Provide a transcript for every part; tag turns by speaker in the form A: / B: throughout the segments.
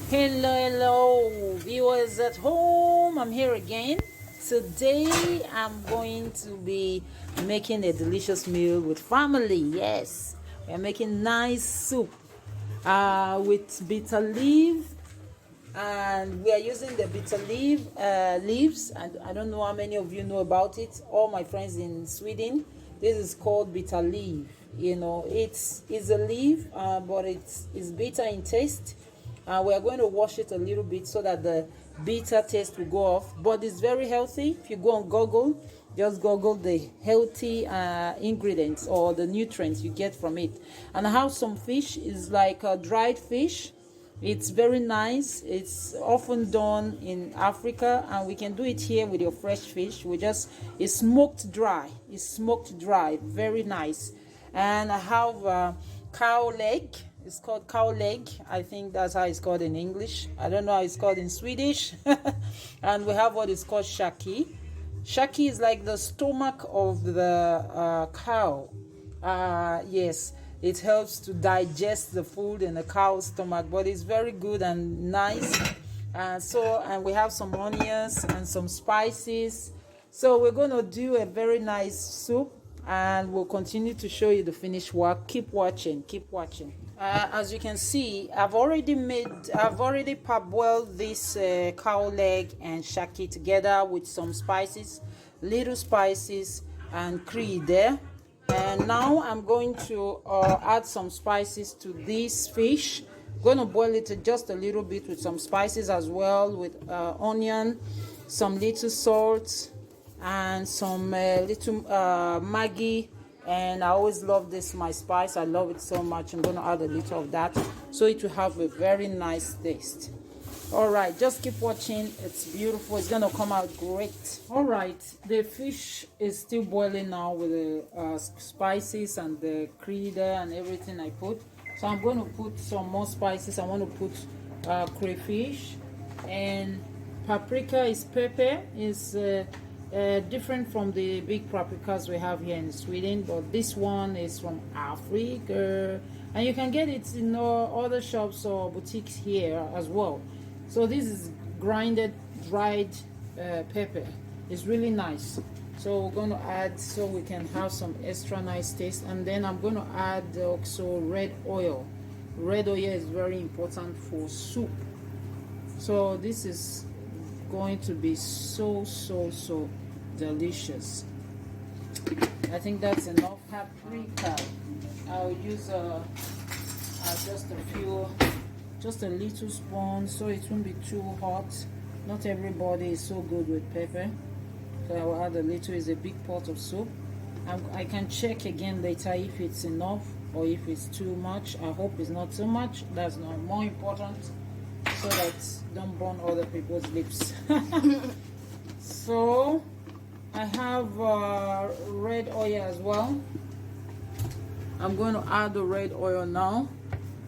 A: Hello, viewers at home. I'm here again. Today, I'm going to be making a delicious meal with family. Yes, we're making nice soup with bitter leaf, and we are using the bitter leaf leaves. And I don't know how many of you know about it. All my friends in Sweden, this is called bitter leaf. You know, it's a leaf, but it's bitter in taste. We are going to wash it a little bit so that the bitter taste will go off, but it's very healthy. If you go on Google, just Google the healthy ingredients or the nutrients you get from it. And I have some fish. Is like a dried fish. It's very nice. It's often done in Africa, and we can do it here with your fresh fish. It's smoked dry. It's smoked dry, very nice. And I have cow leg. It's called cow leg. I think that's how it's called in English. I don't know how it's called in Swedish. And we have what is called shaki. Shaki is like the stomach of the cow. Yes, it helps to digest the food in the cow's stomach, but it's very good and nice. And we have some onions and some spices. So we're going to do a very nice soup, and we'll continue to show you the finished work. Keep watching. As you can see, I've already parboiled this cow leg and shaki together with some spices, little spices and curry there. And now I'm going to add some spices to this fish. I'm going to boil it just a little bit with some spices as well, with onion, some little salt, and some little Maggi. And I always love this, my spice. I love it so much. I'm going to add a little of that so it will have a very nice taste. All right, just keep watching. It's beautiful. It's going to come out great. All right, the fish is still boiling now with the spices and the curry and everything I put. So I'm going to put some more spices. I want to put crayfish, and paprika is pepper. Is different from the big paprikas we have here in Sweden, but this one is from Africa, and you can get it in other shops or boutiques here as well. So this is grinded dried pepper. It's really nice. So we're going to add so we can have some extra nice taste. And then I'm going to add also red oil. Red oil is very important for soup. So this is going to be so delicious. I think that's enough paprika. I'll use just a little spoon so it won't be too hot. Not everybody is so good with pepper, so I will add a little. It's a big pot of soup. I can check again later if it's enough or if it's too much. I hope it's not too much. That's not more important, so that don't burn other people's lips. So I have red oil as well. I'm going to add the red oil now.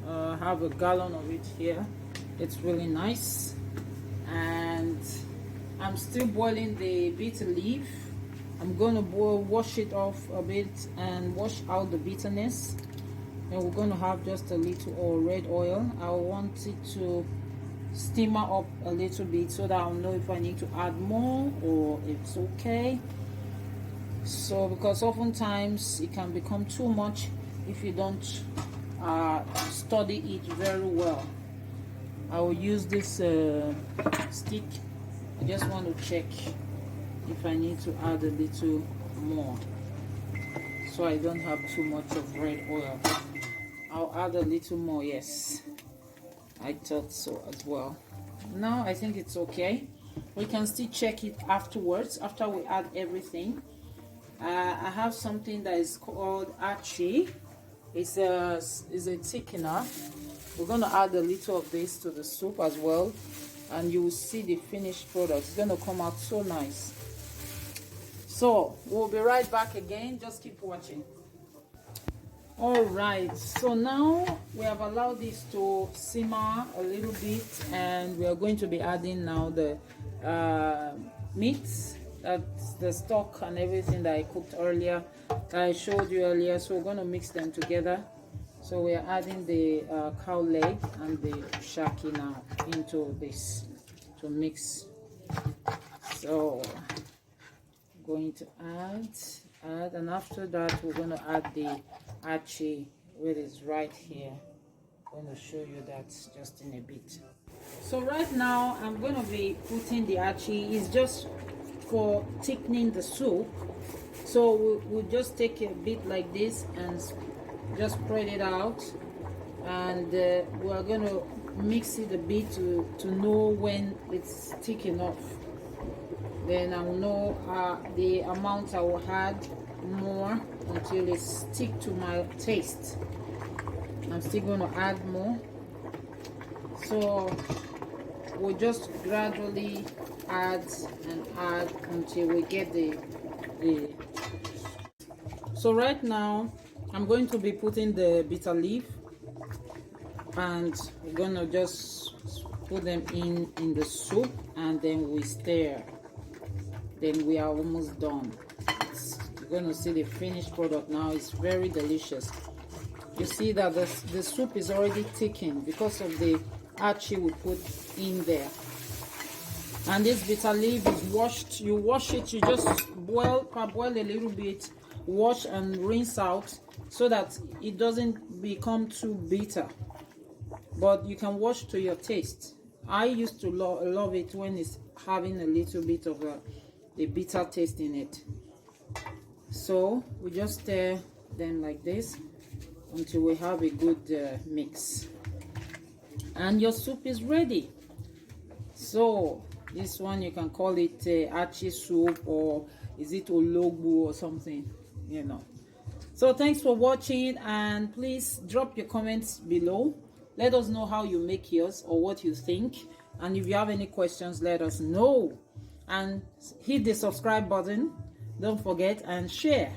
A: I have a gallon of it here. It's really nice. And I'm still boiling the bitter leaf. I'm going to wash it off a bit and wash out the bitterness. And we're going to have just a little red oil. I want it to steamer up a little bit so that I'll know if I need to add more or it's okay. So because oftentimes it can become too much if you don't study it very well. I will use this stick. I just want to check if I need to add a little more so I don't have too much of red oil. I'll add a little more. Yes, I thought so as well. Now I think it's okay. We can still check it afterwards after we add everything. I have something that is called achi. It's a thickener. We're going to add a little of this to the soup as well, and you will see the finished product. It's going to come out so nice. So we'll be right back again. Just keep watching. All right, so now we have allowed this to simmer a little bit, and we are going to be adding now the meats, that's the stock and everything that I cooked earlier, that I showed you earlier. So we're going to mix them together So we are adding the cow leg and the shaki now into this to mix. So going to add, and after that we're going to add the achi, which is right here. I'm going to show you that just in a bit. So right now I'm going to be putting the achi. It's just for thickening the soup. So we'll just take a bit like this and just spread it out, and we're going to mix it a bit to know when it's thick enough. Then I will know the amount I will add more until it's stick to my taste. I'm still going to add more. So we'll just gradually add and add until we get the So right now I'm going to be putting the bitter leaf, and we're going to just put them in the soup, and then we stir. Then we are almost done. You're going to see the finished product now. It's very delicious. You see that the soup is already thickened because of the achi we put in there. And this bitter leaf is washed. You wash it, you just boil a little bit, wash and rinse out so that it doesn't become too bitter. But you can wash to your taste. I used to love it when it's having a little bit of a bitter taste in it. So we just stir them like this until we have a good mix, and your soup is ready. So this one, you can call it achi soup, or is it ologbu or something, you know. So thanks for watching, and please drop your comments below. Let us know how you make yours or what you think, and if you have any questions, let us know. And hit the subscribe button, don't forget, and share.